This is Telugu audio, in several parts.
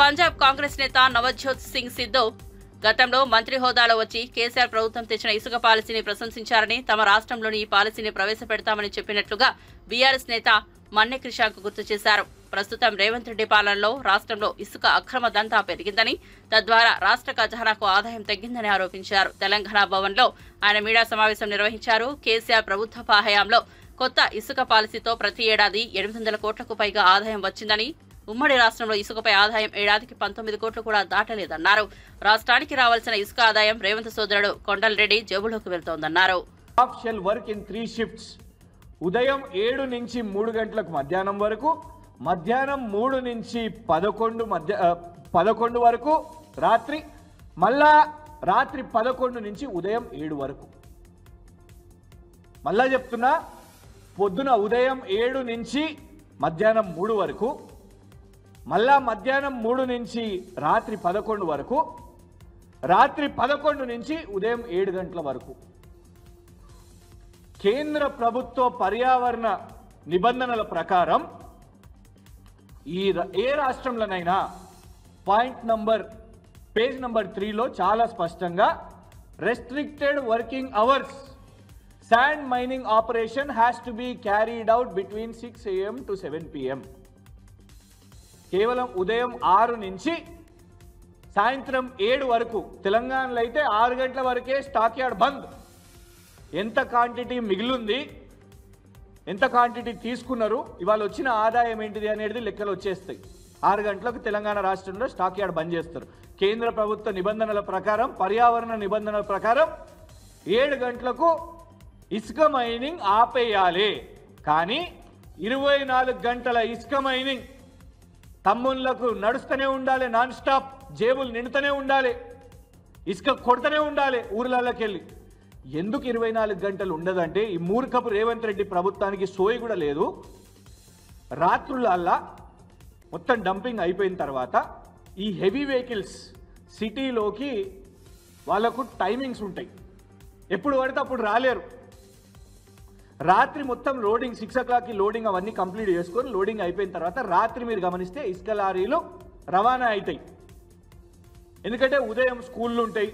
పంజాబ్ కాంగ్రెస్ నేత నవజ్యోత్ సింగ్ సిద్ధు గతంలో మంత్రి హోదాలో వచ్చి కేసీఆర్ ప్రభుత్వం తెచ్చిన ఇసుక పాలసీని ప్రశంసించారని, తమ రాష్ట్రంలోని ఈ పాలసీని ప్రవేశపెడతామని చెప్పినట్లుగా బీఆర్ఎస్ నేత మన్నె క్రిషాంక్ గుర్తు చేశారు. ప్రస్తుతం రేవంత్ రెడ్డి పాలనలో రాష్ట్రంలో ఇసుక అక్రమ దందా పెరిగిందని, తద్వారా రాష్ట్ర ఖజానాకు ఆదాయం తగ్గిందని ఆరోపించారు. తెలంగాణ భవన్లో ఆయన మీడియా సమావేశం నిర్వహించారు. కేసీఆర్ ప్రభుత్వ హయాంలో కొత్త ఇసుక పాలసీతో ప్రతి ఏడాది 800 కోట్లకు పైగా ఆదాయం వచ్చిందని, ఉమ్మడి రాష్ట్రంలో ఇసుకపై ఆదాయం ఏడాదికి 19 కోట్లు కూడా దాటలేదన్నారు. రాష్ట్రానికి రావాల్సిన ఇసుక ఆదాయం రేవంత్ సోదరుడు కొండలరెడ్డి జేబులోకి వెళ్తోందన్నారు. ఉదయం 7 నుంచి 3 గంటలకు మధ్యాహ్నం వరకు, మధ్యాహ్నం 3 నుంచి 11 వరకు రాత్రి, మళ్ళా రాత్రి 11 నుంచి ఉదయం 7 వరకు. మళ్ళా చెప్తున్నా, పొద్దున ఉదయం 7 నుంచి మధ్యాహ్నం 3 వరకు, మళ్ళా మధ్యాహ్నం 3 నుంచి రాత్రి 11 వరకు, రాత్రి 11 నుంచి ఉదయం 7 గంటల వరకు. కేంద్ర ప్రభుత్వ పర్యావరణ నిబంధనల ప్రకారం ఏ రాష్ట్రంలోనైనా పేజ్ నంబర్ 3లో చాలా స్పష్టంగా restricted working hours sand mining operation has to be carried out between 6 AM to 7 PM. కేవలం ఉదయం 6 నుంచి సాయంత్రం 7 వరకు. తెలంగాణలో అయితే 6 గంటల వరకే స్టాక్ యార్డ్ బంద్. ఎంత క్వాంటిటీ మిగిలింది, ఎంత క్వాంటిటీ తీసుకున్నారు, ఇవాళ వచ్చిన ఆదాయం ఏంటిది అనేది లెక్కలు వచ్చేస్తాయి. 6 గంటలకు తెలంగాణ రాష్ట్రంలో స్టాక్ యార్డ్ బంద్ చేస్తారు. కేంద్ర ప్రభుత్వ నిబంధనల ప్రకారం, పర్యావరణ నిబంధనల ప్రకారం 7 గంటలకు ఇసుక మైనింగ్ ఆపేయాలి. కానీ 24 గంటల ఇసుక మైనింగ్ తమ్ముళ్లకు నడుస్తూనే ఉండాలి, నాన్ స్టాప్, జేబులు నిండుతూనే ఉండాలి, ఇసుక కొడుతూనే ఉండాలి ఊర్లలోకి వెళ్ళి. ఎందుకు 24 గంటలు ఉండదంటే, ఈ మూర్ఖపు రేవంత్ రెడ్డి ప్రభుత్వానికి సోయి కూడా లేదు. రాత్రులల్లా మొత్తం డంపింగ్ అయిపోయిన తర్వాత ఈ హెవీ వెహికల్స్ సిటీలోకి వాళ్ళకు టైమింగ్స్ ఉంటాయి, ఎప్పుడు పడితే అప్పుడు రాలేరు. రాత్రి మొత్తం లోడింగ్ 6 o'clockకి లోడింగ్ అవన్నీ కంప్లీట్ చేసుకొని, లోడింగ్ అయిపోయిన తర్వాత రాత్రి మీరు గమనిస్తే ఇసుక లారీలు రవాణా అవుతాయి. ఎందుకంటే ఉదయం స్కూళ్ళు ఉంటాయి,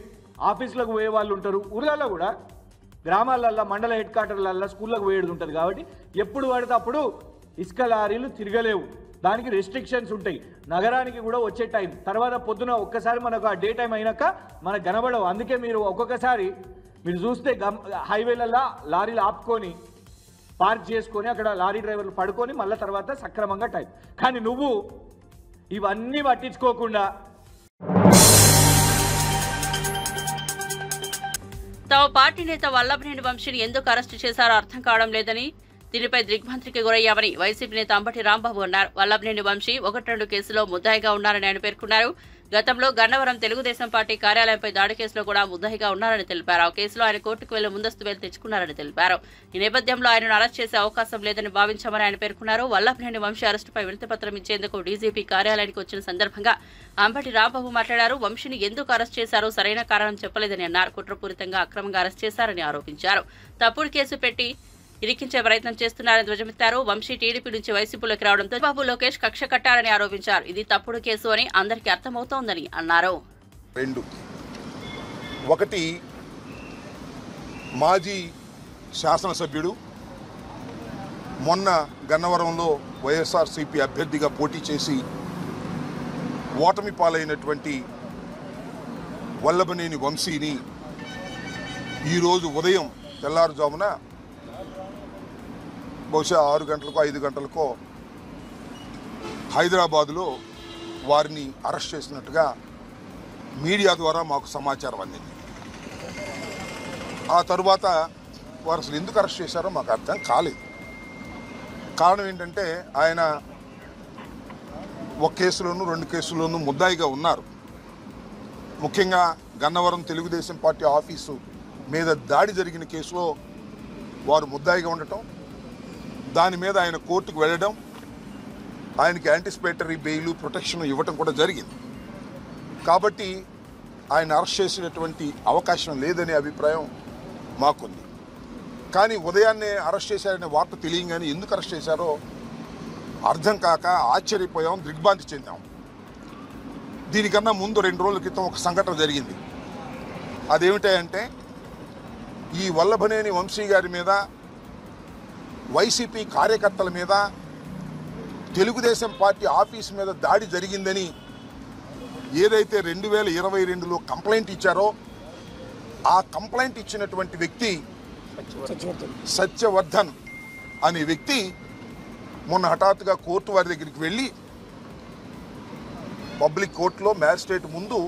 ఆఫీసులకు పోయే వాళ్ళు ఉంటారు, ఊర్లలో కూడా గ్రామాలల్లో మండల హెడ్ క్వార్టర్లల్లో స్కూళ్ళకు పోయేది ఉంటుంది. కాబట్టి ఎప్పుడు పడితే అప్పుడు ఇసుక లారీలు తిరగలేవు, దానికి రెస్ట్రిక్షన్స్ ఉంటాయి. నగరానికి కూడా వచ్చే టైం తర్వాత పొద్దున ఒక్కసారి మనకు ఆ డే టైం అయినాక మనకు కనబడవు. అందుకే మీరు ఒక్కొక్కసారి మీరు చూస్తే హైవేలలో లారీలు ఆపుకొని పార్క్ చేసుకొని అక్కడ లారీ డ్రైవర్లు పడుకొని మళ్ళీ తర్వాత సక్రమంగా టైం. కానీ నువ్వు ఇవన్నీ పట్టించుకోకుండా తమ పార్టీ నేత వల్లభనేని వంశీని ఎందుకు అరెస్టు చేశారో అర్థం కావడం లేదని, దీనిపై దిగ్భ్రాంతికి గురయ్యామని వైసీపీ నేత అంబటి రాంబాబు అన్నారు. వల్లభనేని వంశీ 1-2 కేసులో ముద్దాయిగా ఉన్నారని ఆయన పేర్కొన్నారు. గతంలో గన్నవరం తెలుగుదేశం పార్టీ కార్యాలయంపై దాడి కేసులో కూడా ముద్దాయిగా ఉన్నారని తెలిపారు. ఆ కేసులో ఆయన కోర్టుకు వెళ్లి ముందస్తు బెయిల్ తెచ్చుకున్నారని తెలిపారు. ఈ నేపథ్యంలో ఆయనను అరెస్ట్ చేసే అవకాశం లేదని భావించామని ఆయన పేర్కొన్నారు. వల్లభనేని వంశీ అరెస్టుపై వినతిపత్రం ఇచ్చేందుకు డీజీపీ కార్యాలయానికి వచ్చిన సందర్భంగా అంబటి రాంబాబు మాట్లాడారు. వంశీని ఎందుకు అరెస్ట్ చేశారో సరైన కారణం చెప్పలేదని అన్నారు. కుట్రపూరితంగా అక్రమంగా అరెస్ట్ చేశారని ఆరోపించారు. తప్పుడు కేసు పెట్టి ఇరికించే ప్రయత్నం చేస్తున్నారని ధ్వజమెత్తారు. వంశీ టీడీపీ నుంచి వైసీపీలోకి రావడంతో బాబు లోకేష్ కక్ష కట్టారని ఆరోపించారు. ఇది తప్పుడు కేసు అని అందరికీ అర్థమవుతోందని అన్నారు. 1 మాజీ శాసనసభ్యుడు మొన్న గన్నవరంలో వైఎస్ఆర్సీపీ అభ్యర్థిగా పోటీ చేసి ఓటమి పాలైనటువంటి వల్లభనేని వంశీని ఈరోజు ఉదయం తెల్లారుజామున బహుశా 6 గంటలకో 5 గంటలకో హైదరాబాదులో వారిని అరెస్ట్ చేసినట్టుగా మీడియా ద్వారా మాకు సమాచారం అందింది. ఆ తరువాత వారు అసలు ఎందుకు అరెస్ట్ చేశారో మాకు అర్థం కాలేదు. కారణం ఏంటంటే ఆయన 1 కేసులోనూ 2 కేసుల్లోనూ ముద్దాయిగా ఉన్నారు. ముఖ్యంగా గన్నవరం తెలుగుదేశం పార్టీ ఆఫీసు మీద దాడి జరిగిన కేసులో వారు ముద్దాయిగా ఉండటం, దాని మీద ఆయన కోర్టుకు వెళ్ళడం, ఆయనకి యాంటిసిపేటరీ బెయిల్ ప్రొటెక్షన్ ఇవ్వటం కూడా జరిగింది. కాబట్టి ఆయన అరెస్ట్ చేసినటువంటి అవకాశం లేదనే అభిప్రాయం మాకుంది. కానీ ఉదయాన్నే అరెస్ట్ చేశారనే వార్త తెలియగానే ఎందుకు అరెస్ట్ చేశారో అర్థం కాక ఆశ్చర్యపోయాం, దిగ్భ్రాంతి చెందాం. దీనికన్నా ముందు 2 రోజుల క్రితం ఒక సంఘటన జరిగింది. అదేమిటంటే ఈ వల్లభనేని వంశీ గారి మీద, వైసీపీ కార్యకర్తల మీద, తెలుగుదేశం పార్టీ ఆఫీస్ మీద దాడి జరిగిందని ఏదైతే 2022లో కంప్లైంట్ ఇచ్చారో ఆ కంప్లైంట్ ఇచ్చినటువంటి వ్యక్తి సత్యవర్ధన్ అనే వ్యక్తి మొన్న హఠాత్తుగా కోర్టు వారి దగ్గరికి వెళ్ళి పబ్లిక్ కోర్టులో మ్యాజిస్ట్రేట్ ముందు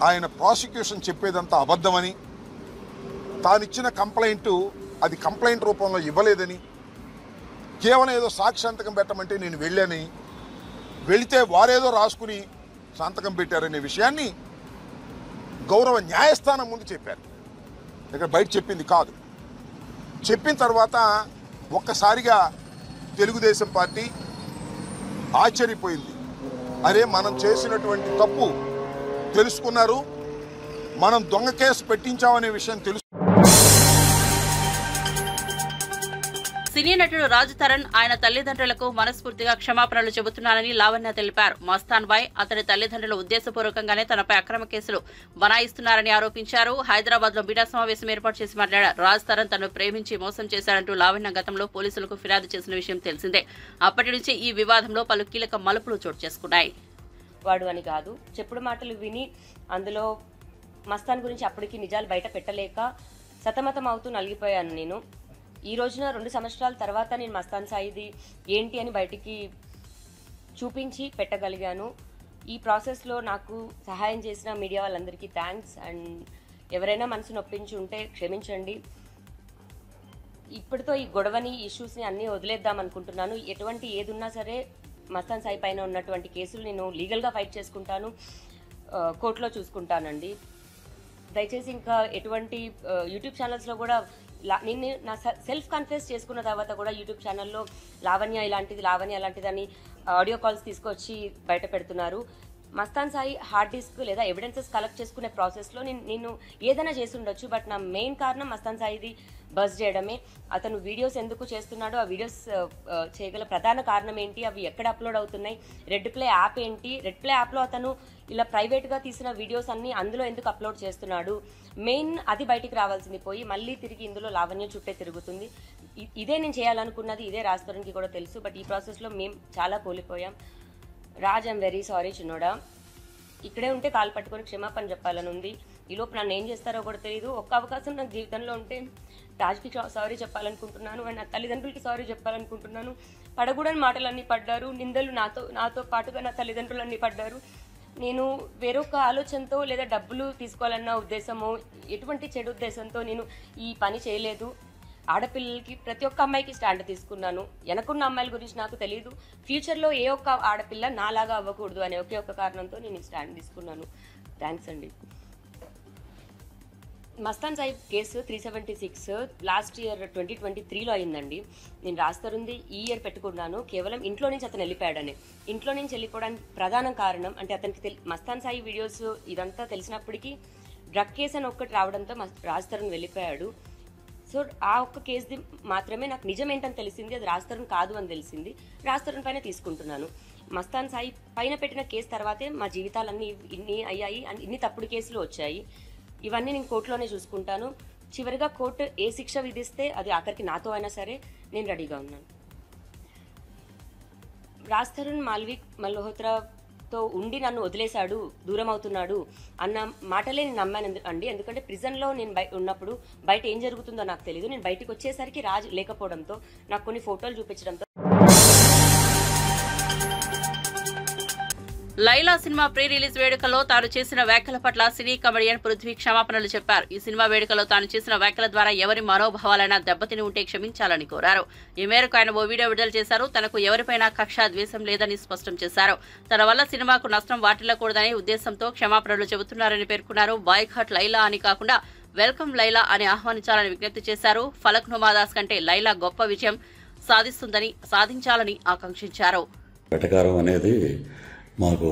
ఆయన ప్రాసిక్యూషన్ చెప్పేదంతా అబద్ధమని, తానిచ్చిన కంప్లైంట్ అది కంప్లైంట్ రూపంలో ఇవ్వలేదని, కేవలం ఏదో సాక్షి సంతకం పెట్టమంటే నేను వెళ్ళాని, వెళితే వారేదో రాసుకుని సంతకం పెట్టారనే విషయాన్ని గౌరవ న్యాయస్థానం ముందు చెప్పారు. ఇక్కడ బయట చెప్పింది కాదు. చెప్పిన తర్వాత ఒక్కసారిగా తెలుగుదేశం పార్టీ ఆశ్చర్యపోయింది. అరే, మనం చేసినటువంటి తప్పు తెలుసుకున్నారు, మనం దొంగ కేసు పెట్టించామనే విషయం తెలుసు. సినీ నటుడు రాజ్ తరుణ్ ఆయన తల్లిదండ్రులకు మనస్ఫూర్తిగా క్షమాపణలు చెబుతున్నానని లావణ్య తెలిపారు. మస్తాన్ బాయ్ అతని తల్లిదండ్రులు ఉద్దేశపూర్వకంగానే తనపై అక్రమ కేసులు బనాయిస్తున్నారని ఆరోపించారు. హైదరాబాద్ లో మీడియా సమావేశం ఏర్పాటు చేసి మాట్లాడారు. రాజ్ తరుణ్ తనను ప్రేమించి మోసం చేశారంటూ లావణ్య గతంలో పోలీసులకు ఫిర్యాదు చేసిన విషయం తెలిసిందే. అప్పటి నుంచి ఈ వివాదంలో పలు కీలక మలుపులు చోటు చేసుకున్నాయి. వాడు అని కాదు, చెప్పుడు మాటలు విని అందులో మస్తాన్ గురించి అప్పటికి నిజాలు బయట పెట్టలేక సతమతం అవుతూ నలిగిపోయాను. నేను ఈ రోజున 2 సంవత్సరాల తర్వాత నేను మస్తాన్ సాయిది ఏంటి అని బయటికి చూపించి పెట్టగలిగాను. ఈ ప్రాసెస్లో నాకు సహాయం చేసిన మీడియా వాళ్ళందరికీ థ్యాంక్స్. అండ్ ఎవరైనా మనసు నొప్పించి ఉంటే క్షమించండి. ఇప్పటితో ఈ గొడవని, ఇష్యూస్ని అన్నీ వదిలేద్దాం అనుకుంటున్నాను. ఎటువంటి ఏదున్నా సరే మస్తాన్ సాయి పైన ఉన్నటువంటి కేసులు నేను లీగల్గా ఫైట్ చేసుకుంటాను, కోర్టులో చూసుకుంటానండి. దయచేసి ఇంకా ఎటువంటి యూట్యూబ్ ఛానల్స్లో కూడా నేను నా సెల్ఫ్ కన్ఫెస్ చేసుకున్న తర్వాత కూడా యూట్యూబ్ ఛానల్లో లావణ్య ఇలాంటిది, లావణ్య అలాంటిది అని ఆడియో కాల్స్ తీసుకొచ్చి బయట పెడుతున్నారు. మస్తాన్ సాయి హార్డ్ డిస్క్ లేదా ఎవిడెన్సెస్ కలెక్ట్ చేసుకునే ప్రాసెస్లో నేను ఏదైనా చేసి ఉండొచ్చు. బట్ నా మెయిన్ కారణం మస్తాన్ సాయిది బస్ చేయడమే. అతను వీడియోస్ ఎందుకు చేస్తున్నాడో, ఆ వీడియోస్ చేయగల ప్రధాన కారణం ఏంటి, అవి ఎక్కడ అప్లోడ్ అవుతున్నాయి, రెడ్ ప్లే యాప్ ఏంటి, రెడ్ ప్లే యాప్లో అతను ఇలా ప్రైవేట్గా తీసిన వీడియోస్ అన్ని అందులో ఎందుకు అప్లోడ్ చేస్తున్నాడు, మెయిన్ అది బయటికి రావాల్సింది పోయి మళ్ళీ తిరిగి ఇందులో లావణ్య చుట్టే తిరుగుతుంది. ఇదే నేను చేయాలనుకున్నది, ఇదే రాజ్ తరుణ్కి కూడా తెలుసు. బట్ ఈ ప్రాసెస్లో మేము చాలా కోల్పోయాం. రాజ్, ఐఎమ్ వెరీ సారీ చిన్నోడా. ఇక్కడే ఉంటే కాలు పట్టుకొని క్షమాపణ చెప్పాలని ఉంది. ఈలోపు నన్ను ఏం చేస్తారో కూడా తెలియదు. ఒక్క అవకాశం నాకు జీవితంలో ఉంటే రాజ్కి సారీ చెప్పాలనుకుంటున్నాను. అండ్ నా తల్లిదండ్రులకి సారీ చెప్పాలనుకుంటున్నాను. పడకూడని మాటలన్నీ పడ్డారు, నిందలు నాతో పాటుగా నా తల్లిదండ్రులన్నీ పడ్డారు. నేను వేరొక ఆలోచనతో లేదా డబ్బులు తీసుకోవాలన్న ఉద్దేశమో, ఎటువంటి చెడు ఉద్దేశంతో నేను ఈ పని చేయలేదు. ఆడపిల్లలకి ప్రతి ఒక్క అమ్మాయికి స్టాండ్ తీసుకున్నాను. వెనకున్న అమ్మాయిల గురించి నాకు తెలియదు. ఫ్యూచర్లో ఏ ఒక్క ఆడపిల్ల నాలాగా అవ్వకూడదు అనే ఒకే ఒక్క కారణంతో నేను స్టాండ్ తీసుకున్నాను. థ్యాంక్స్ అండి. Mastan Sai case 376 last year 2023లో అయిందండి. నేను రాజ్ తరుణ్ది ఈ ఇయర్ పెట్టుకున్నాను. కేవలం ఇంట్లో నుంచి అతను వెళ్ళిపోయాడని. ఇంట్లో నుంచి వెళ్ళిపోవడానికి ప్రధాన కారణం అంటే అతనికి మస్తాన్ సాయి వీడియోస్ ఇదంతా తెలిసినప్పటికీ డ్రగ్ కేసు అని ఒక్కటి రావడంతో రాజ్ తరుణ్ వెళ్ళిపోయాడు. సో ఆ ఒక్క కేసుది మాత్రమే నాకు నిజం ఏంటని తెలిసింది, అది రాజ్ తరుణ్ కాదు అని తెలిసింది. రాజ్ తరుణ్ పైన తీసుకుంటున్నాను. మస్తాన్ సాయి పైన పెట్టిన కేసు తర్వాతే మా జీవితాలన్నీ ఇన్ని అయ్యాయి, ఇన్ని తప్పుడు కేసులు వచ్చాయి. ఇవన్నీ నేను కోర్టులోనే చూసుకుంటాను. చివరిగా కోర్టు ఏ శిక్ష విధిస్తే అది ఆఖరికి నాతో అయినా సరే నేను రెడీగా ఉన్నాను. రాజ్ తరుణ్ మాల్విక్ మల్హోత్రాతో ఉండి నన్ను వదిలేశాడు, దూరం అవుతున్నాడు అన్న మాటలే నేను నమ్మాను అండి. ఎందుకంటే ప్రిజన్లో నేను ఉన్నప్పుడు బయట ఏం జరుగుతుందో నాకు తెలియదు. నేను బయటకు వచ్చేసరికి రాజ్ లేకపోవడంతో నాకు కొన్ని ఫోటోలు చూపించడంతో లైలా సినిమా ప్రీ రిలీజ్ వేడుకలో తాను చేసిన వ్యాఖ్యల పట్ల సినీ కమెడియన్ పృథ్వీ క్షమాపణలు చెప్పారు. ఈ సినిమా వేడుకలో తాను చేసిన వ్యాఖ్యల ద్వారా ఎవరి మనోభావాలైనా దెబ్బతిని ఉంటే క్షమించాలని కోరారు. ఈ మేరకు ఆయన ఓ వీడియో విడుదల చేశారు. తనకు ఎవరిపైనా కక్ష ద్వేషం లేదని స్పష్టం చేశారు. తన వల్ల సినిమాకు నష్టం వాటిల్లకూడదనే ఉద్దేశంతో క్షమాపణలు చెబుతున్నారని పేర్కొన్నారు. బాయ్కాట్ లైలా అని కాకుండా వెల్కమ్ లైలా అని ఆహ్వానించాలని విజ్ఞప్తి చేశారు. ఫలక్ నుమాదాస్ కంటే లైలా గొప్ప విజయం సాధించాలని ఆకాంక్షించారు. మాకు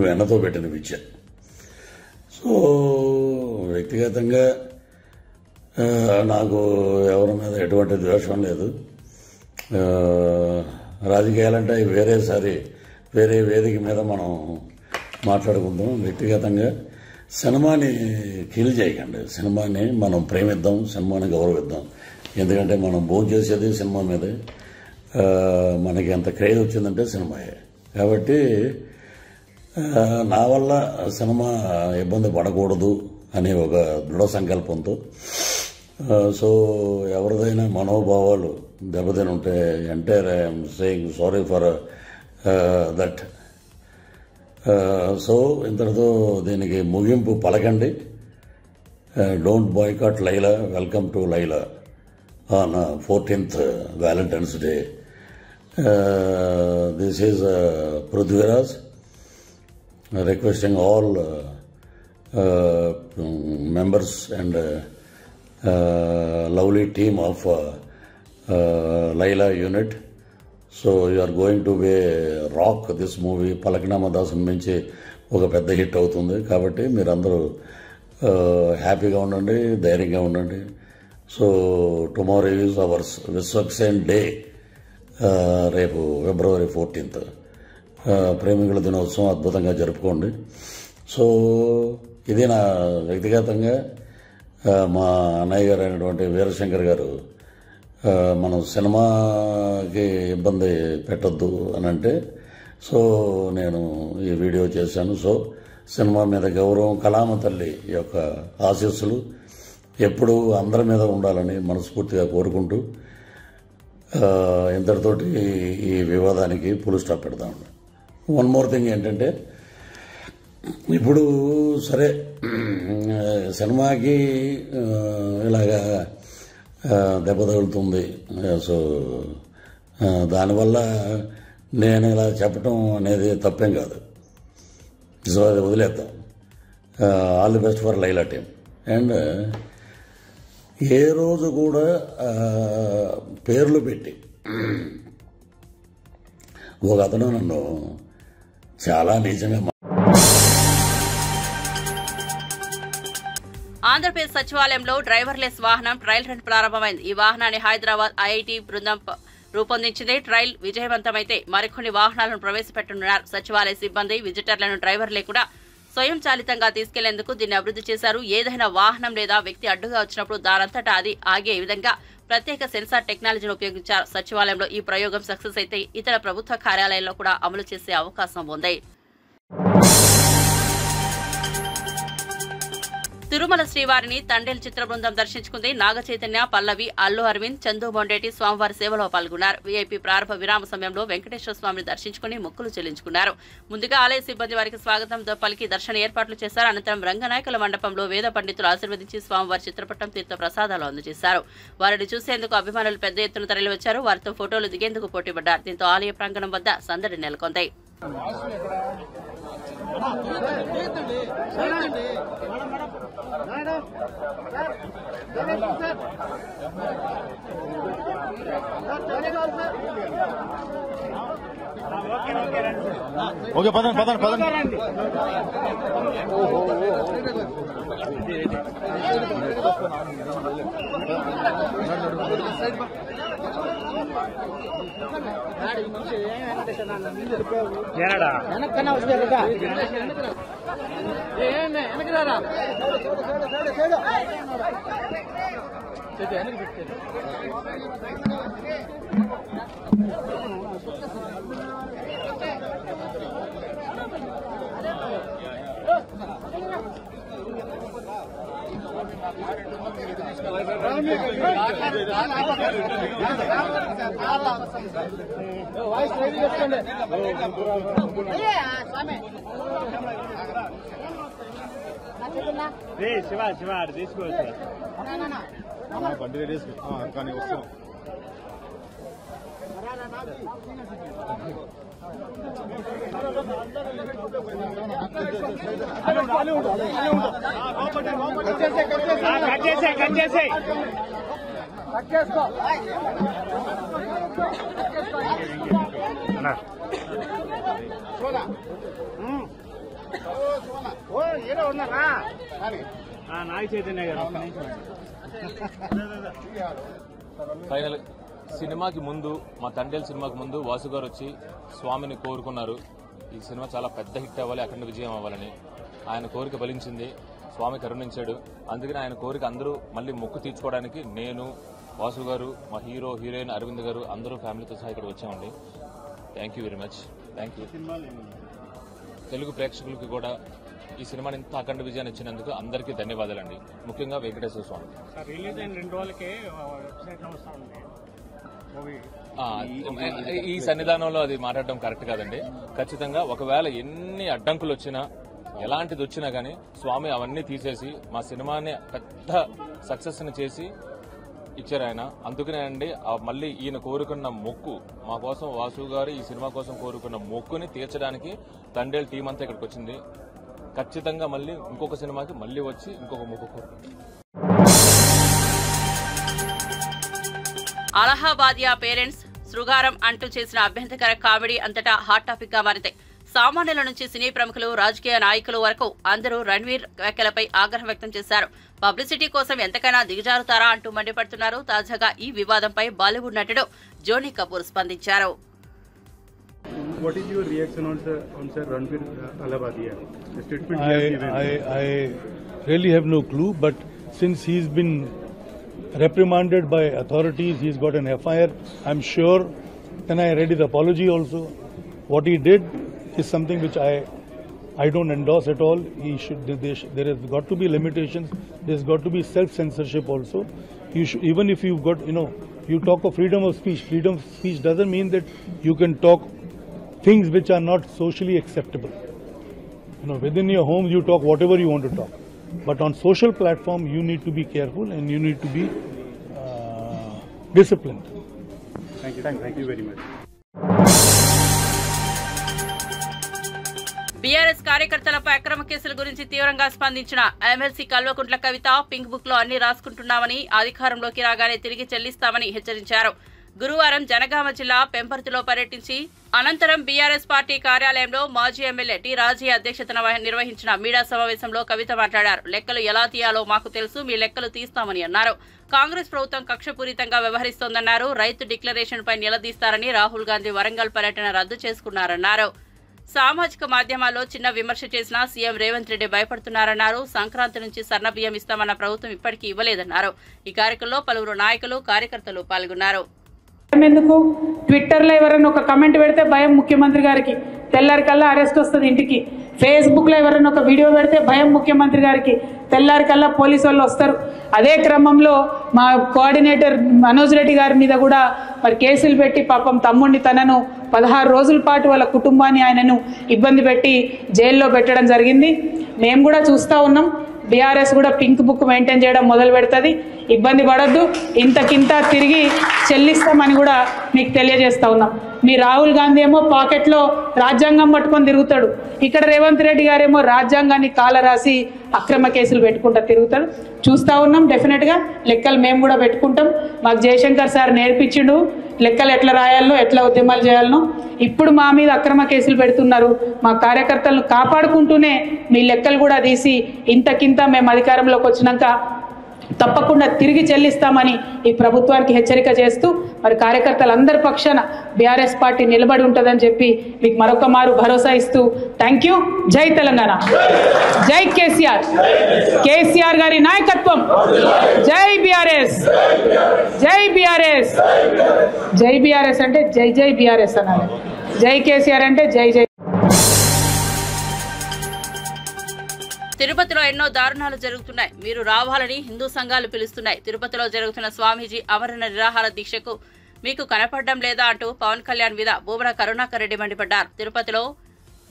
వెన్నతో పెట్టిన విద్య. సో వ్యక్తిగతంగా నాకు ఎవరి మీద ఎటువంటి ద్వేషం లేదు. రాజకీయాలంటే వేరేసారి వేరే వేదిక మీద మనం మాట్లాడుకుందాం. వ్యక్తిగతంగా సినిమాని కిల్ చేయకండి. సినిమాని మనం ప్రేమిద్దాం, సినిమాని గౌరవిద్దాం. ఎందుకంటే మనం భోజనం చేసేది సినిమా మీదే. మనకి ఎంత క్రేజ్ వచ్చిందంటే సినిమాయే. కాబట్టి నా వల్ల సినిమా ఇబ్బంది పడకూడదు అనే ఒక దృఢ సంకల్పంతో సో ఎవరిదైనా మనోభావాలు దెబ్బతిని ఉంటే entire I'm saying sorry for that. So ఇంతటితో దీనికి ముగింపు పలకండి. Don't boycott Laila. Welcome to Laila on 14th Valentine's Day. This is Prithviraj requesting all members and lovely team of Laila unit. So you are going to be rock this movie. Palaknama Dasam నుంచి ఒక పెద్ద హిట్ అవుతుంది. కాబట్టి మీరందరూ హ్యాపీగా ఉండండి, ధైర్యంగా ఉండండి. So tomorrow is ours Vishwaksen day. రేపు February 14th ప్రేమికుల దినోత్సవం అద్భుతంగా జరుపుకోండి. సో ఇది నా వ్యక్తిగతంగా మా అన్నయ్య గారు అయినటువంటి వీరశంకర్ గారు మనం సినిమాకి ఇబ్బంది పెట్టొద్దు అని అంటే సో నేను ఈ వీడియో చేశాను. సో సినిమా మీద గౌరవం, కళామ తల్లి యొక్క ఆశీస్సులు ఎప్పుడూ అందరి మీద ఉండాలని మనస్ఫూర్తిగా కోరుకుంటూ ఇంతటితోటి ఈ వివాదానికి ఫుల్ స్టాప్ పెడతాం. వన్ మోర్ థింగ్ ఏంటంటే ఇప్పుడు సరే సినిమాకి ఇలాగా దెబ్బ తగులుతుంది. సో దానివల్ల నేను ఇలా చెప్పటం అనేది తప్పేం కాదు. సో అది వదిలేద్దాం. All the best for Laila team. And ఏ రోజు కూడా పేర్లు పెట్టి ఒక అతను నన్ను చాలా నీచంగా ఆంధ్రప్రదేశ్ సచివాలయంలో డ్రైవర్లెస్ వాహనం ట్రయల్ రన్ ప్రారంభమైంది. ఈ వాహనాన్ని హైదరాబాద్ ఐఐటి బృందం రూపొందించింది. ట్రయల్ విజయవంతమైతే మరికొన్ని వాహనాలను ప్రవేశపెట్టనున్నారు. సచివాలయ సిబ్బంది విజిటర్లను డ్రైవర్ లేకుండా స్వయం చాలితంగా తీసుకెళ్లేందుకు దీన్ని అభివృద్ధి చేశారు. ఏదైనా వాహనం లేదా వ్యక్తి అడ్డుగా వచ్చినప్పుడు దానంతటా అది ఆగే విధంగా ప్రత్యేక సెన్సార్ టెక్నాలజీని ఉపయోగించారు. సచివాలయంలో ఈ ప్రయోగం సక్సెస్ అయితే ఇతర ప్రభుత్వ కార్యాలయాల్లో కూడా అమలు చేసే అవకాశం ఉంది. తిరుమల శ్రీవారిని తండేల్ చిత్ర బృందం దర్శించుకుంది. నాగ చైతన్య, పల్లవి, అల్లు అరవింద్, చందు బొండేటి స్వామివారి సేవలో పాల్గొన్నారు. వీఐపీ ప్రారంభ విరామ సమయంలో వెంకటేశ్వర స్వామిని దర్శించుకుని మొక్కులు చెల్లించుకున్నారు. ముందుగా ఆలయ సిబ్బంది వారికి స్వాగతంతో పలికి దర్శన ఏర్పాట్లు చేశారు. అనంతరం రంగనాయకుల మండపంలో వేద పండితులు ఆశీర్వదించి స్వామివారి చిత్రపటం, తీర్థ ప్రసాదాలు అందజేశారు. వారిని చూసేందుకు అభిమానులు పెద్ద ఎత్తున తరలివచ్చారు. వారితో ఫోటోలు దిగేందుకు పోటీపడ్డారు. దీంతో ఆలయ ప్రాంగణం వద్ద సందడి నెలకొంది. ఓకే పదండి పదండి పదండి. వెనకన్నా వస్తే వెనక్కి రారా వాయిస్ రెడీ చేసుకోండి. శివ శివ తీసుకోవచ్చు బండి రెడీ చేసుకో కానీ వస్తున్నాం. నాగ చైతన్య గారు ఫైనల్ సినిమాకి ముందు మా తండేల్ సినిమాకి ముందు వాసు గారు వచ్చి స్వామిని కోరుకున్నారు. ఈ సినిమా చాలా పెద్ద హిట్ అవ్వాలి, అఖండ విజయం అవ్వాలని. ఆయన కోరిక ఫలించింది, స్వామి కరుణించాడు. అందుకని ఆయన కోరిక అందరూ మళ్ళీ మొక్కు తీర్చుకోవడానికి నేను, వాసు గారు, మా హీరో హీరోయిన్ అరవింద్ గారు అందరూ ఫ్యామిలీతో సహా ఇక్కడ వచ్చామండి. Thank you very much. Thank you. Telugu ప్రేక్షకులకి కూడా ఈ సినిమాని ఇంత అఖండ విజయాన్ని ఇచ్చినందుకు అందరికీ ధన్యవాదాలండి. ముఖ్యంగా వెంకటేశ్వర స్వామి. ఈ సన్నిధానంలో అది మాట్లాడడం కరెక్ట్ కాదండి. ఖచ్చితంగా ఒకవేళ ఎన్ని అడ్డంకులు వచ్చినా, ఎలాంటిది వచ్చినా గానీ స్వామి అవన్నీ తీసేసి మా సినిమాని పెద్ద సక్సెస్ ని చేసి ఇచ్చారు ఆయన. అందుకనే అండి మళ్ళీ ఈయన కోరుకున్న మొక్కు మా కోసం, వాసు గారు ఈ సినిమా కోసం కోరుకున్న మొక్కుని తీర్చడానికి తండేల్ టీం అంతా ఇక్కడికి వచ్చింది. ఖచ్చితంగా మళ్ళీ ఇంకొక సినిమాకి మళ్ళీ వచ్చి ఇంకొక మొక్కు కోరుకుంటాం. అలహాబాదియా పేరెంట్స్ శృగారం అంటూ చేసిన అభ్యంతరకర కామెడీ అంతటా హాట్ టాపిక్ గా మారింది. సామాన్యుల నుంచి సినీ ప్రముఖులు, రాజకీయ నాయకులు వరకు అందరూ రణ్వీర్ వ్యాఖ్యలపై ఆగ్రహం వ్యక్తం చేశారు. పబ్లిసిటీ కోసం ఎంతకైనా దిగజారుతారా అంటూ మండిపడుతున్నారు. తాజాగా ఈ వివాదంపై బాలీవుడ్ నటుడు జోనీ కపూర్ స్పందించారు. What is your reaction on Sir Ranveer Alavadia? The statement I really have no clue, but since he's been reprimanded by authorities, he's got an FIR. I'm sure, and I read his apology also. What he did is something which I don't endorse at all. There has got to be limitations. There's got to be self-censorship also. Even if you've got, you talk of freedom of speech. Freedom of speech doesn't mean that you can talk things which are not socially acceptable. Within your home you talk whatever you want to talk, but on social platform you need to be careful and you need to be disciplined. Thank you very much. BRS కార్యకర్తలపై అక్రమ కేసుల గురించి తీవ్రంగా స్పందించిన MLC Kalvakuntla Kavitha pink book లో అన్ని రాసుకుంటున్నామని, అధికారంలోకి రాగానే తిరిగి చెల్లిస్తామని హెచ్చరించారు. గురువారం జనగామ జిల్లా పెంపర్తిలో పర్యటించి అనంతరం బీఆర్ఎస్ పార్టీ కార్యాలయంలో మాజీ ఎమ్మెల్యే టి రాజీ అధ్యక్షతన నిర్వహించిన మీడియా సమావేశంలో కవిత మాట్లాడారు. లెక్కలు ఎలా తీయాలో మాకు తెలుసు, మీ లెక్కలు తీస్తామని అన్నారు. కాంగ్రెస్ ప్రభుత్వం కక్షపూరితంగా వ్యవహరిస్తోందన్నారు. రైతు డిక్లరేషన్ పై నిలదీస్తారని రాహుల్ గాంధీ వరంగల్ పర్యటన రద్దు చేసుకున్నారన్నారు. సామాజిక మాధ్యమాల్లో చిన్న విమర్శ చేసినా సీఎం రేవంత్ రెడ్డి భయపడుతున్నారన్నారు. సంక్రాంతి నుంచి సన్నబియ్యం ఇస్తామన్న ప్రభుత్వం ఇప్పటికీ ఇవ్వలేదన్నారు. ఈ కార్యక్రమంలో పలువురు నాయకులు, కార్యకర్తలు పాల్గొన్నారు. ఎందుకు ట్విట్టర్లో ఎవరైనా ఒక కమెంట్ పెడితే భయం ముఖ్యమంత్రి గారికి, తెల్లారికల్లా అరెస్ట్ వస్తుంది ఇంటికి. ఫేస్బుక్లో ఎవరైనా ఒక వీడియో పెడితే భయం ముఖ్యమంత్రి గారికి, తెల్లారికల్లా పోలీసు వాళ్ళు వస్తారు. అదే క్రమంలో మా కోఆర్డినేటర్ మనోజ్ రెడ్డి గారి మీద కూడా మరి కేసులు పెట్టి పాపం తమ్ముడిని తనను 16 రోజుల పాటు వాళ్ళ కుటుంబాన్ని ఆయనను ఇబ్బంది పెట్టి జైల్లో పెట్టడం జరిగింది. మేము కూడా చూస్తూ ఉన్నాం. బీఆర్ఎస్ కూడా పింక్ బుక్ మెయింటైన్ చేయడం మొదలు పెడుతుంది. ఇబ్బంది పడద్దు, ఇంతకింత తిరిగి చెల్లిస్తామని కూడా మీకు తెలియజేస్తా ఉన్నాం. మీ రాహుల్ గాంధీ ఏమో పాకెట్లో రాజ్యాంగం పట్టుకొని తిరుగుతాడు, ఇక్కడ రేవంత్ రెడ్డి గారేమో రాజ్యాంగాన్ని కాలరాసి అక్రమ కేసులు పెట్టుకుంటా తిరుగుతాడు. చూస్తూ ఉన్నాం. డెఫినెట్గా లెక్కలు మేము కూడా పెట్టుకుంటాం. మాకు జయశంకర్ సార్ నేర్పించిండు లెక్కలు ఎట్లా రాయాలనో, ఎట్లా ఉద్యమాలు చేయాలనో. ఇప్పుడు మా మీద అక్రమ కేసులు పెడుతున్నారు. మా కార్యకర్తలను కాపాడుకుంటూనే మీ లెక్కలు కూడా తీసి ఇంతకింత మేము అధికారంలోకి వచ్చినాక తప్పకుండా తిరిగి చెల్లిస్తామని ఈ ప్రభుత్వానికి హెచ్చరిక చేస్తూ మరి కార్యకర్తలందరి పక్షాన బీఆర్ఎస్ పార్టీ నిలబడి ఉంటుందని చెప్పి మీకు మరొక మారు భరోసా ఇస్తూ థ్యాంక్ యూ. జై తెలంగాణ, జై కేసీఆర్, కేసీఆర్ గారి నాయకత్వం, జై బీఆర్ఎస్, జై బీఆర్ఎస్. జై బీఆర్ఎస్ అంటే జై జై బీఆర్ఎస్ అనాలి, జై కేసీఆర్ అంటే జై జై. తిరుపతిలో ఎన్నో దారుణాలు జరుగుతున్నాయి, మీరు రావాలని హిందూ సంఘాలు పిలుస్తున్నాయి. తిరుపతిలో జరుగుతున్న స్వామీజీ ఆమరణ నిరాహార దీక్షకు మీకు కనపడడం లేదా అంటూ పవన్ కళ్యాణ్ మీద భూమన కరుణాకర్ రెడ్డి మండిపడ్డారు. తిరుపతిలో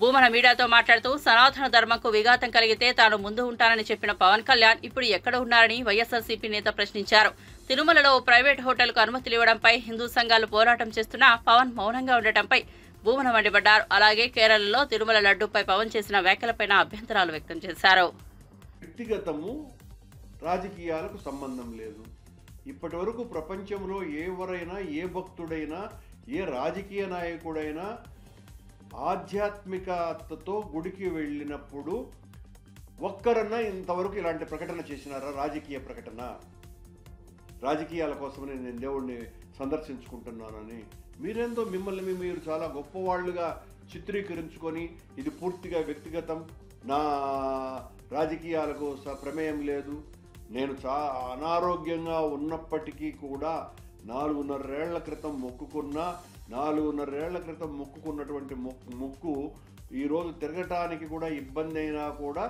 భూమన మీడియాతో మాట్లాడుతూ సనాతన ధర్మంకు విఘాతం కలిగితే తాను ముందు ఉంటానని చెప్పిన పవన్ కళ్యాణ్ ఇప్పుడు ఎక్కడ ఉన్నారని వైఎస్ఆర్సీపీ నేత ప్రశ్నించారు. తిరుమలలో ప్రైవేట్ హోటల్కు అనుమతులు ఇవ్వడంపై హిందూ సంఘాలు పోరాటం చేస్తున్నా పవన్ మౌనంగా ఉండటంపై భూమన మండిపడ్డారు. అలాగే కేరళలో తిరుమల లడ్డూపై పవన్ చేసిన వ్యాఖ్యలపై అభ్యంతరాలు వ్యక్తం చేశారు. వ్యక్తిగతము రాజకీయాలకు సంబంధం లేదు. ఇప్పటి వరకు ప్రపంచంలో ఎవరైనా, ఏ భక్తుడైనా, ఏ రాజకీయ నాయకుడైనా ఆధ్యాత్మికతతో గుడికి వెళ్ళినప్పుడు ఒక్కరన్నా ఇంతవరకు ఇలాంటి ప్రకటన చేసినారా? రాజకీయ ప్రకటన రాజకీయాల కోసమని నేను దేవుడిని సందర్శించుకుంటున్నానని మీరేందో మిమ్మల్ని మీరు చాలా గొప్పవాళ్ళుగా చిత్రీకరించుకొని ఇది పూర్తిగా వ్యక్తిగతం, నా రాజకీయాలకు ప్రమేయం లేదు, నేను అనారోగ్యంగా ఉన్నప్పటికీ కూడా 4.5 ఏళ్ల క్రితం మొక్కుకున్నటువంటి మొక్కు ఈరోజు తిరగటానికి కూడా ఇబ్బంది అయినా కూడా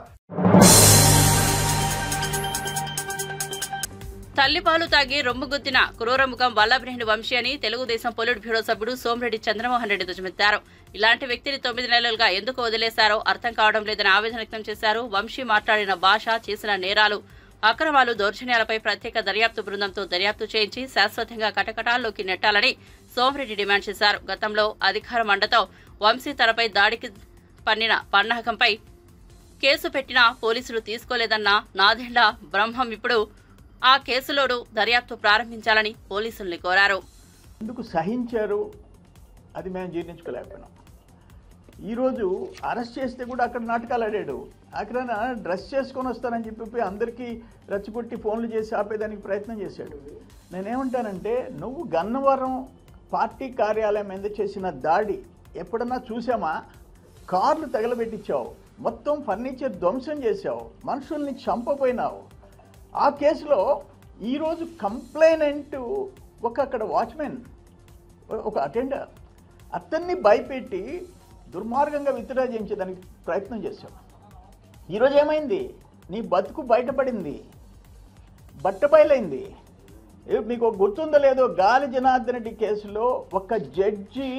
తల్లిపాలు తాగి రొమ్ముగుద్దిన క్రూరముఖం వల్లభనేని వంశీ అని తెలుగుదేశం పొలిట్ బ్యూరో సభ్యుడు సోమిరెడ్డి చంద్రమోహన్ రెడ్డి ధ్వజమెత్తారు. ఇలాంటి వ్యక్తిని 9 నెలలుగా ఎందుకు వదిలేశారో అర్థం కావడం లేదని ఆవేదన వ్యక్తం చేశారు. వంశీ మాట్లాడిన భాష, చేసిన నేరాలు, అక్రమాలు, దౌర్జన్యాలపై ప్రత్యేక దర్యాప్తు బృందంతో దర్యాప్తు చేయించి శాశ్వతంగా కటకటాల్లోకి నెట్టాలని సోమిరెడ్డి డిమాండ్ చేశారు. గతంలో అధికార మండతో వంశీ తనపై దాడికి పన్నిన పన్నాగంపై కేసు పెట్టినా పోలీసులు తీసుకోలేదన్న నాదెండ్ల బ్రహ్మం ఇప్పుడు ఆ కేసులోనూ దర్యాప్తు ప్రారంభించాలని పోలీసుల్ని కోరారు. ఎందుకు సహించారు అది మేము జీర్ణించుకోలేకపోయినాం. ఈరోజు అరెస్ట్ చేస్తే కూడా అక్కడ నాటకాలు ఆడాడు. అక్కడ డ్రెస్ చేసుకొని వస్తానని చెప్పి అందరికీ రచ్చికొట్టి ఫోన్లు చేసి ఆపేదానికి ప్రయత్నం చేశాడు. నేనేమంటానంటే, నువ్వు గన్నవరం పార్టీ కార్యాలయం మీద చేసిన దాడి ఎప్పుడన్నా చూసామా? కార్లు తగలబెట్టించావు, మొత్తం ఫర్నిచర్ ధ్వంసం చేశావు, మనుషుల్ని చంపపోయినావు. ఆ కేసులో ఈరోజు కంప్లైనెంట్ అక్కడ వాచ్మెన్, ఒక అటెండర్, అతన్ని భయపెట్టి దుర్మార్గంగా విత్డ్రా చేయించేదానికి ప్రయత్నం చేశావు. ఈరోజు ఏమైంది? నీ బతుకు బయటపడింది, బట్టబయలైంది. మీకు గుర్తుందో లేదో, గాలి జనార్దన్ రెడ్డి కేసులో ఒక జడ్జి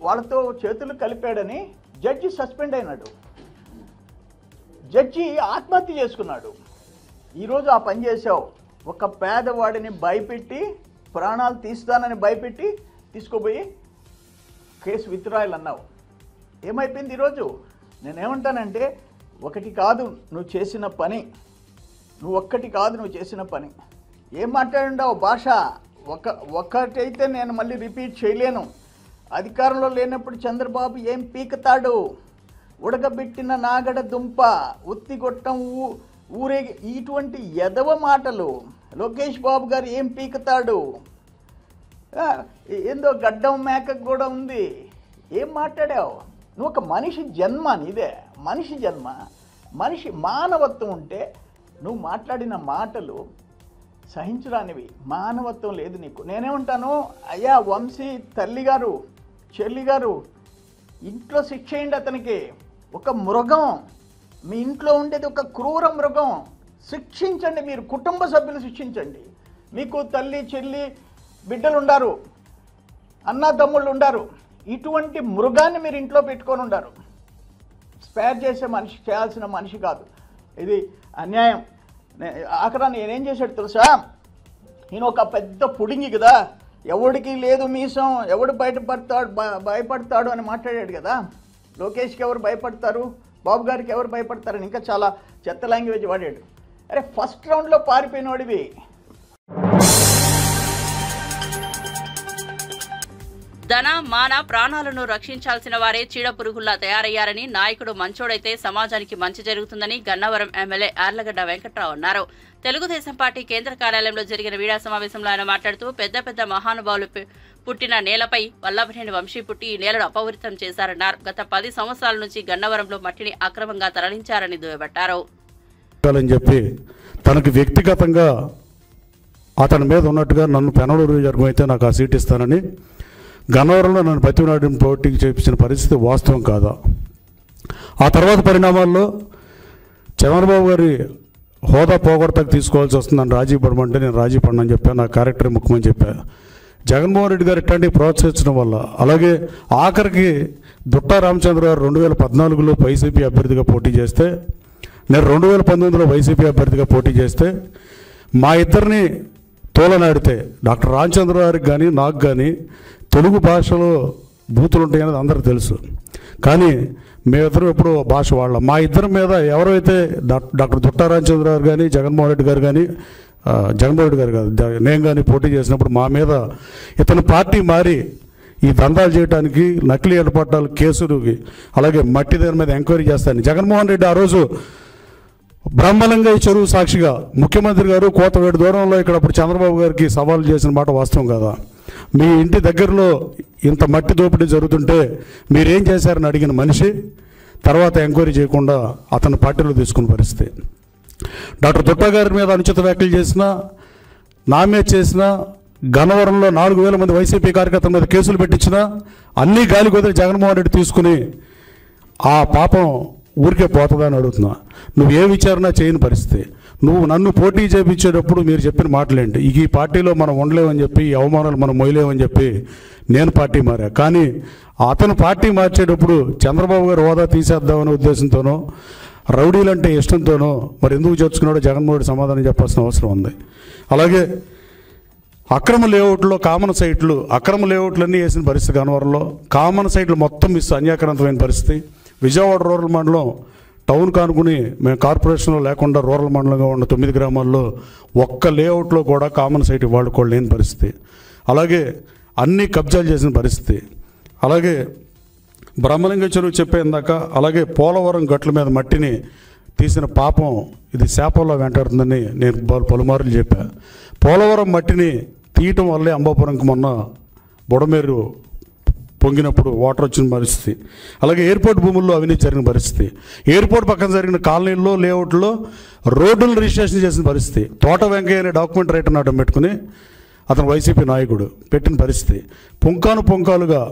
వాళ్ళతో చేతులు కలిపాడని జడ్జి సస్పెండ్ అయినాడు. జడ్జి ఆత్మహత్య చేసుకున్నాడు. ఈరోజు ఆ పని చేశావు. ఒక పేదవాడిని భయపెట్టి, ప్రాణాలు తీస్తానని భయపెట్టి తీసుకోపోయి కేసు విత్డ్రాయల్ అన్నావు. ఏమైపోయింది ఈరోజు? నేనేమంటానంటే, ఒకటి కాదు నువ్వు చేసిన పని, నువ్వు చేసిన పని. ఏం మాట్లాడుండవు భాష? ఒకటైతే నేను మళ్ళీ రిపీట్ చేయలేను. అధికారంలో లేనప్పుడు చంద్రబాబు ఏం పీకుతాడు? ఉడకబెట్టిన నాగడ దుంప, ఉత్తిగొట్టం ఊరేగి, ఇటువంటి ఎదవ మాటలు. లోకేష్ బాబు గారు ఏం పీకుతాడు? ఏందో గడ్డం మేకకు కూడా ఉంది. ఏం మాట్లాడావు? నువ్వు ఒక మనిషి జన్మ, నీదే మనిషి జన్మ, మనిషి మానవత్వం ఉంటే నువ్వు మాట్లాడిన మాటలు సహించరానివి. మానవత్వం లేదు నీకు. నేనేమంటాను, అయ్యా వంశీ తల్లిగారు, చెల్లిగారు, ఇంట్లో శిక్ష చేయండి అతనికి. ఒక మృగం, మీ ఇంట్లో ఉండేది ఒక క్రూర మృగం. శిక్షించండి, మీరు కుటుంబ సభ్యులు శిక్షించండి. మీకు తల్లి, చెల్లి, బిడ్డలు ఉండారు, అన్న తమ్ముళ్ళు ఉండారు. ఇటువంటి మృగాన్ని మీరు ఇంట్లో పెట్టుకొని ఉండారు. స్పేర్ చేసే మనిషి, చేయాల్సిన మనిషి కాదు. ఇది అన్యాయం. ఆఖరా నేనేం చేశాడు తెలుసా? నేను ఒక పెద్ద పుడింగి కదా, ఎవడికి లేదు మీసం, ఎవడు భయపడతాడు అని మాట్లాడాడు కదా. లోకేష్కి ఎవరు భయపడతారు, బాబు గారికి ఎవరు భయపడతారని ఇంకా చాలా చెత్త లాంగ్వేజ్ వాడాడు. అరే, ఫస్ట్ రౌండ్లో పారిపోయినోడివి. ధన, మాన, ప్రాణాలను రక్షించాల్సిన వారే చీడపురుగుల్లా తయారయ్యారని, నాయకుడు మంచోడైతే సమాజానికి మంచి జరుగుతుందని గన్నవరం ఎమ్మెల్యే యార్లగడ్డ వెంకట్రావు అన్నారు. తెలుగుదేశం పార్టీ కేంద్ర కార్యాలయంలో జరిగిన మీడియా సమావేశంలో ఆయన మాట్లాడుతూ, పెద్ద పెద్ద మహానుభావులు పుట్టిన నేలపై వల్లభనేని వంశీ పుట్టి ఈ నేలను అపవిత్రం చేశారన్నారు. గత 10 సంవత్సరాల నుంచి గన్నవరంలో మట్టిని అక్రమంగా తరలించారని దుయ్యబట్టారు. చెప్పి తనకు వ్యక్తిగతంగా అతని మీద ఉన్నట్టుగా నన్ను పెనలూరు నియోజకవర్గం అయితే నాకు ఆ సీట్ ఇస్తానని గన్నవరంలో నన్ను బతిమలాడిన పోటీకి చేపించిన పరిస్థితి వాస్తవం కాదా? ఆ తర్వాత పరిణామాల్లో చంద్రబాబు గారి హోదా పోగొడతాకు తీసుకోవాల్సి వస్తుందని రాజీ పడమంటే నేను రాజీ పడనని చెప్పాను. నా క్యారెక్టర్ ముఖ్యమని చెప్పాను. జగన్మోహన్ రెడ్డి గారు ఇట్లాంటివి ప్రోత్సహించడం వల్ల, అలాగే ఆఖరికి దుట్టా రామచంద్ర గారు 2014లో వైసీపీ అభ్యర్థిగా పోటీ చేస్తే, నేను 2019లో వైసీపీ అభ్యర్థిగా పోటీ చేస్తే, మా ఇద్దరిని తోలనాడితే డాక్టర్ రామచంద్ర గారికి కానీ నాకు కానీ తెలుగు భాషలో బూతులు ఉంటాయనేది అందరికీ తెలుసు. కానీ మేమిద్దరం ఎప్పుడు భాష వాళ్ళం. మా ఇద్దరి మీద ఎవరైతే డాక్టర్ దుట్టా రామచంద్ర గారు కానీ జగన్మోహన్ రెడ్డి గారు కానీ, జగన్మోహన్ రెడ్డి గారు కాదు, నేను కానీ పోటీ చేసినప్పుడు మా మీద ఇతను పార్టీ మారి ఈ దందాలు చేయడానికి, నకిలీ ఏర్పాటాలు కేసులు, అలాగే మట్టి దాని మీద ఎంక్వైరీ చేస్తాను. జగన్మోహన్ రెడ్డి ఆ రోజు బ్రహ్మలింగయ్య చెరువు సాక్షిగా ముఖ్యమంత్రి గారు కోతవేడు దూరంలో ఇక్కడ అప్పుడు చంద్రబాబు గారికి సవాల్ చేసిన మాట వాస్తవం కదా. మీ ఇంటి దగ్గరలో ఇంత మట్టి దోపిడీ జరుగుతుంటే మీరేం చేశారని అడిగిన మనిషి తర్వాత ఎంక్వైరీ చేయకుండా అతను పార్టీలో తీసుకున్న పరిస్థితి. డాక్టర్ దుట్టా గారి మీద అనుచిత వ్యాఖ్యలు చేసినా, నా మీద చేసినా, గన్నవరంలో 4,000 మంది వైసీపీ కార్యకర్తల మీద కేసులు పెట్టించినా అన్నీ గాలి కుదిరి జగన్మోహన్ రెడ్డి తీసుకుని ఆ పాపం ఊరికే పోతుందని అడుగుతున్నా. నువ్వు ఏ విచారణ చేయని పరిస్థితి. నువ్వు నన్ను పోటీ చేయించేటప్పుడు మీరు చెప్పిన మాటలేంటి, ఈ పార్టీలో మనం ఉండలేమని చెప్పి, ఈ అవమానాలు మనం మొయ్యలేమని చెప్పి నేను పార్టీ మారా. కానీ అతను పార్టీ మార్చేటప్పుడు చంద్రబాబు గారు హోదా తీసేద్దామనే ఉద్దేశంతోనో, రౌడీలంటే ఇష్టంతోనో మరి ఎందుకు చేర్చుకున్నాడో జగన్మోహన్ రెడ్డి సమాధానం చెప్పాల్సిన అవసరం ఉంది. అలాగే అక్రమ లేఅవుట్లో కామన్ సైట్లు, అక్రమ లేఅవుట్లన్నీ వేసిన పరిస్థితి. గన్నవరంలో కామన్ సైట్లు మొత్తం మిస్ అన్యాక్రాంతమైన పరిస్థితి. విజయవాడ రూరల్ మండలం టౌన్ కానుకుని మేము కార్పొరేషన్లో లేకుండా రూరల్ మండలంగా ఉన్న 9 గ్రామాల్లో ఒక్క లేఅవుట్లో కూడా కామన్ సైట్ వాడుకోలేని లేని పరిస్థితి. అలాగే అన్నీ కబ్జాలు చేసిన పరిస్థితి. అలాగే బ్రహ్మలింగ చెరువు చెప్పేందాక, అలాగే పోలవరం గట్ల మీద మట్టిని తీసిన పాపం ఇది శాపంలో వెంటాడుతుందని నేను పలుమార్లు చెప్పా. పోలవరం మట్టిని తీయటం వల్లే అంబాపురంకి మొన్న బుడమేరు పొంగినప్పుడు వాటర్ వచ్చిన పరిస్థితి. అలాగే ఎయిర్పోర్ట్ భూముల్లో అవినీతి జరిగిన పరిస్థితి. ఎయిర్పోర్ట్ పక్కన జరిగిన కాలనీల్లో, లేఅవుట్లో రోడ్డులు రిజిస్ట్రేషన్ చేసిన పరిస్థితి. తోట వెంకయ్య అనే డాక్యుమెంట్ రైటర్ అడ్డం పెట్టుకుని అతను వైసీపీ నాయకుడు పెట్టిన పరిస్థితి. పుంకానుగా